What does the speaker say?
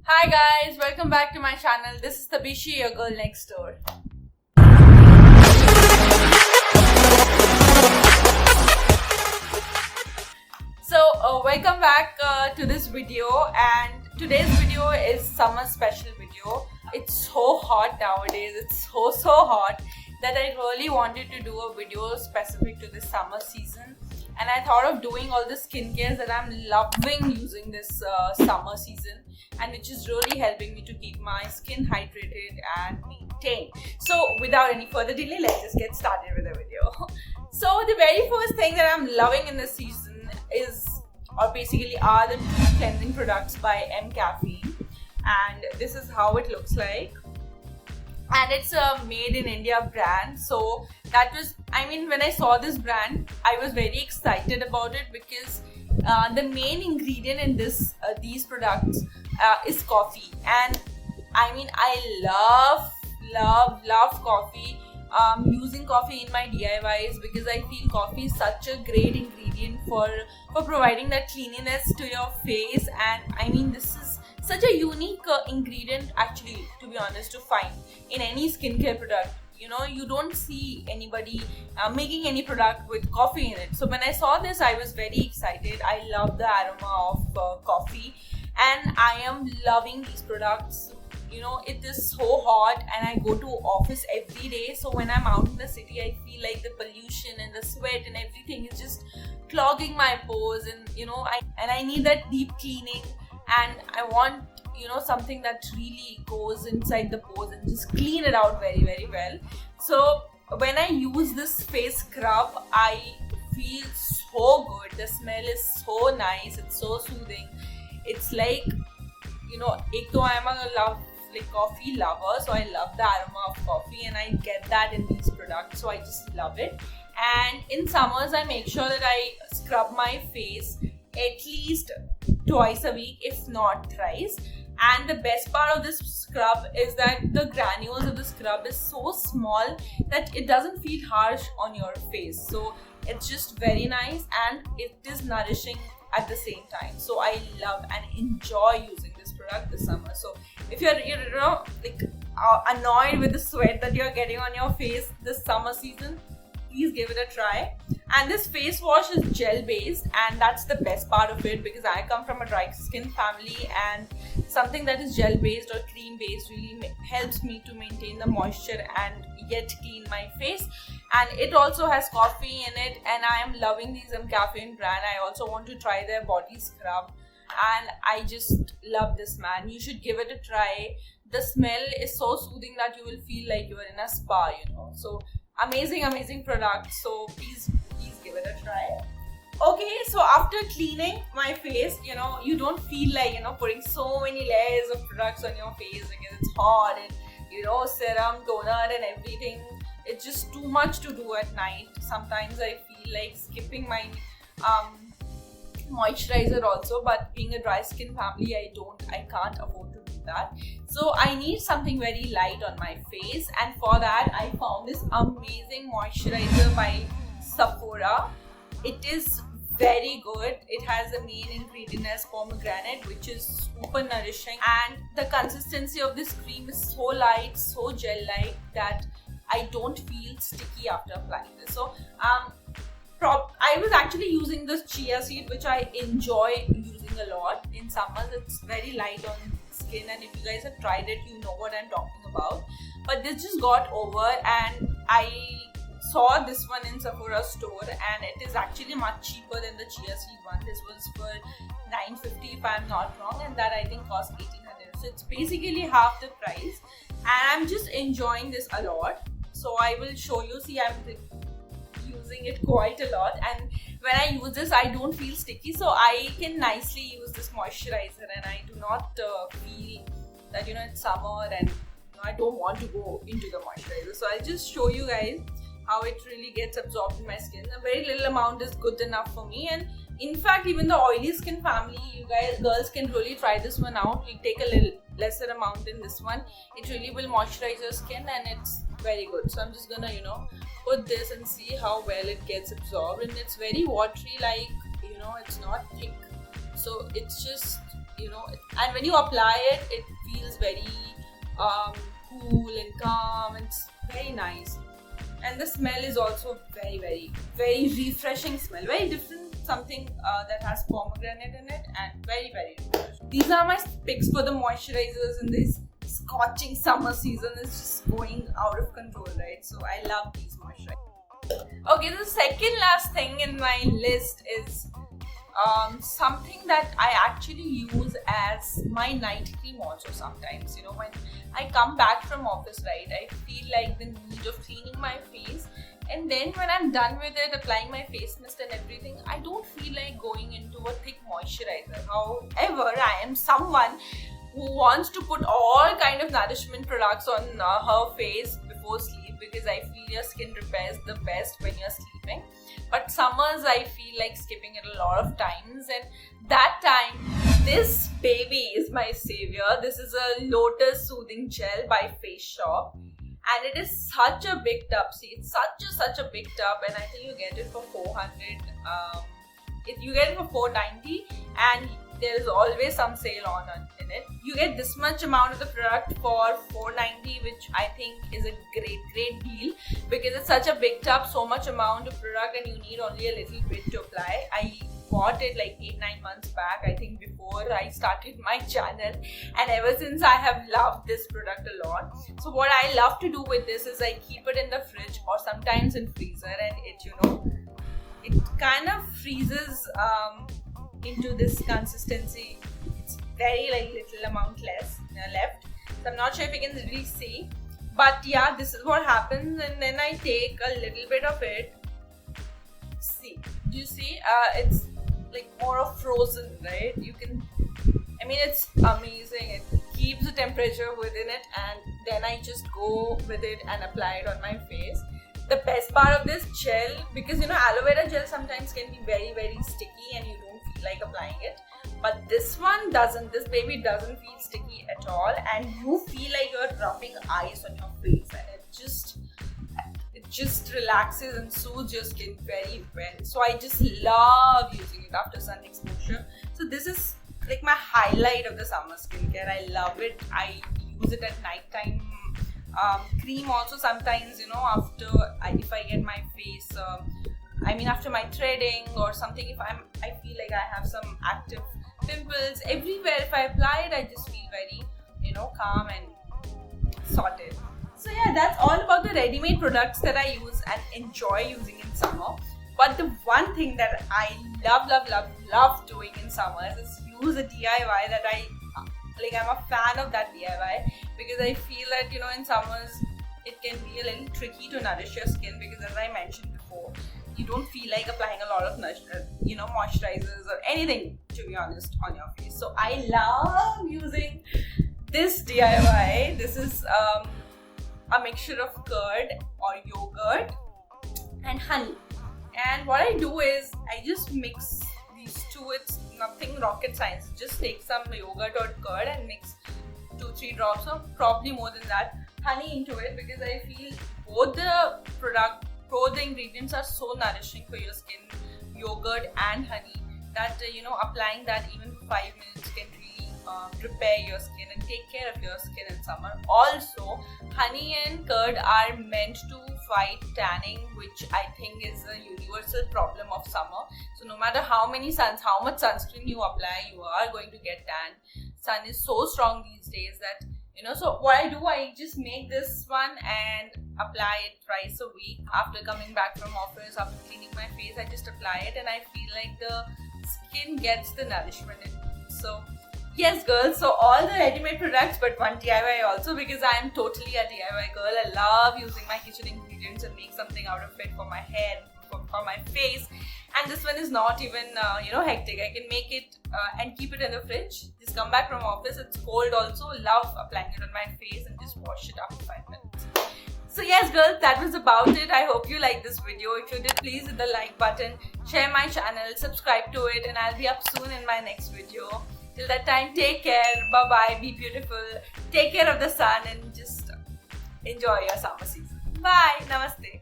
Hi guys, welcome back to my channel. This is Tabishi, your girl next door. Welcome back to this video, and today's video is summer special video. It's so hot nowadays, it's so hot that I really wanted to do a video specific to the summer season, and I thought of doing all the skincare that I'm loving using this summer season, and which is really helping me to keep my skin hydrated and maintained. So without any further delay, let's just get started with the video. So the very first thing that I'm loving in this season are the two cleansing products by M Caffeine, and this is how it looks like. And it's a made in India brand, so that was, when I saw this brand, I was very excited about it because the main ingredient in these products is coffee, and I love coffee. Using coffee in my DIYs because I feel coffee is such a great ingredient for providing that cleanliness to your face, and this is such a unique ingredient actually, to be honest, to find in any skincare product. You don't see anybody making any product with coffee in it. So when I saw this, I was very excited. I love the aroma of coffee, and I am loving these products. It is so hot and I go to office every day, so when I'm out in the city, I feel like the pollution and the sweat and everything is just clogging my pores, and I need that deep cleaning, and I want something that really goes inside the pores and just clean it out very well. So when I use this face scrub, I feel so good. The smell is so nice, it's so soothing. It's like, I am a coffee lover, so I love the aroma of coffee, and I get that in these products, so I just love it. And in summers, I make sure that I scrub my face at least twice a week, if not thrice. And the best part of this scrub is that the granules of the scrub is so small that it doesn't feel harsh on your face, so it's just very nice and it is nourishing at the same time. So I love and enjoy using this product this summer. So if you're annoyed with the sweat that you're getting on your face this summer season, please give it a try. And this face wash is gel based, and that's the best part of it because I come from a dry skin family, and something that is gel based or cream based really helps me to maintain the moisture and yet clean my face. And it also has coffee in it, and I am loving these M Caffeine brand. I also want to try their body scrub, and I just love this, man. You should give it a try. The smell is so soothing that you will feel like you are in a spa, So amazing product. So please give it a try. Okay, so after cleaning my face, you don't feel like putting so many layers of products on your face because it's hot and serum, toner and everything. It's just too much to do at night. Sometimes I feel like skipping my moisturizer also, but being a dry skin family, I can't afford to do that. So I need something very light on my face, and for that I found this amazing moisturizer by Sephora. It is very good. It has the main ingredient as pomegranate, which is super nourishing, and the consistency of this cream is so light, so gel-like that I don't feel sticky after applying this. So I was actually using this chia seed, which I enjoy using a lot in summers. It's very light on skin, and if you guys have tried it, you know what I'm talking about. But this just got over, and I saw this one in Sephora store, and it is actually much cheaper than the chia seed one. This was for $9.50 if I'm not wrong, and that I think cost $1,800. So it's basically half the price, and I'm just enjoying this a lot. So I will show you. See, I'm using it quite a lot, and when I use this, I don't feel sticky, so I can nicely use this moisturizer, and I do not feel that it's summer and I don't want to go into the moisturizer. So I'll just show you guys how it really gets absorbed in my skin. A very little amount is good enough for me, and in fact, even the oily skin family, you girls can really try this one out. You take a little lesser amount in this one. It really will moisturize your skin, and it's very good. So I'm just gonna put this and see how well it gets absorbed, and it's very watery, like it's not thick, so it's just and when you apply it, it feels very cool and calm, and it's very nice. And the smell is also very, very, very refreshing smell. Very different, something that has pomegranate in it, and very, very refreshing. These are my picks for the moisturizers in this scorching summer season. It's just going out of control, right? So I love these moisturizers. Okay, the second last thing in my list is something that I actually use as my night cream also sometimes. When I come back from office, right, I feel like the need of cleaning my face, and then when I'm done with it, applying my face mist and everything, I don't feel like going into a thick moisturizer. However, I am someone who wants to put all kind of nourishment products on her face before sleep, because I feel your skin repairs the best when you're sleeping. But summers, I feel like skipping it a lot of times, and that time, this baby is my savior. This is a Lotus Soothing Gel by Face Shop, and it is such a big tub. See, it's such a big tub, and I think you get it for 400. You get it for 490, and there is always some sale on in it. You get this much amount of the product for 490, which I think is a great deal, because it's such a big tub, so much amount of product, and you need only a little bit to apply. I bought it like 8-9 months back, I think, before I started my channel, and ever since I have loved this product a lot. So what I love to do with this is I keep it in the fridge or sometimes in freezer, and it kind of freezes into this consistency. It's very little amount left, so I'm not sure if you can really see, but yeah, this is what happens. And then I take a little bit of it. See, do you see? It's like more of frozen, right? It's amazing. It keeps the temperature within it, and then I just go with it and apply it on my face. The best part of this gel, because aloe vera gel sometimes can be very, very sticky and you don't feel like applying it, but this one doesn't. This baby doesn't feel sticky at all, and you feel like you're rubbing ice on your face, and it just relaxes and soothes your skin very well. So I just love using it after sun exposure. So this is like my highlight of the summer skincare. I love it. I use it at night time. Cream also sometimes, after if I get my face, after my threading or something, if I feel like I have some active pimples everywhere, if I apply it, I just feel very, calm and sorted. So yeah, that's all about the ready-made products that I use and enjoy using in summer. But the one thing that I love doing in summers is use a DIY that I'm a fan of that DIY, because I feel that in summers it can be a little tricky to nourish your skin, because as I mentioned before, you don't feel like applying a lot of moisturizers or anything, to be honest, on your face. So I love using this DIY. This is a mixture of curd or yogurt and honey, and what I do is I just mix these two. It's nothing rocket science. Just take some yogurt or curd and mix 2-3 drops, or probably more than that, honey into it, because I feel both the ingredients are so nourishing for your skin, yogurt and honey, that applying that even for 5 minutes can really repair your skin and take care of your skin in summer. Also, honey and curd are meant to fight tanning, which I think is a universal problem of summer. So no matter how much sunscreen you apply, you are going to get tan. Sun is so strong these days that so what I do, I just make this one and apply it twice a week. After coming back from office, after cleaning my face, I just apply it, and I feel like the skin gets the nourishment in it. So yes, girls, so all the ready-made products, but one DIY also, because I am totally a DIY girl. I love using my kitchen ingredients and make something out of it for my hair, for my face. And this one is not even hectic. I can make it and keep it in the fridge. Just come back from office, it's cold also. Love applying it on my face and just wash it after 5 minutes. So yes, girls, that was about it. I hope you liked this video. If you did, please hit the like button, share my channel, subscribe to it, and I'll be up soon in my next video. Till that time, take care. Bye-bye. Be beautiful. Take care of the sun and just enjoy your summer season. Bye. Namaste.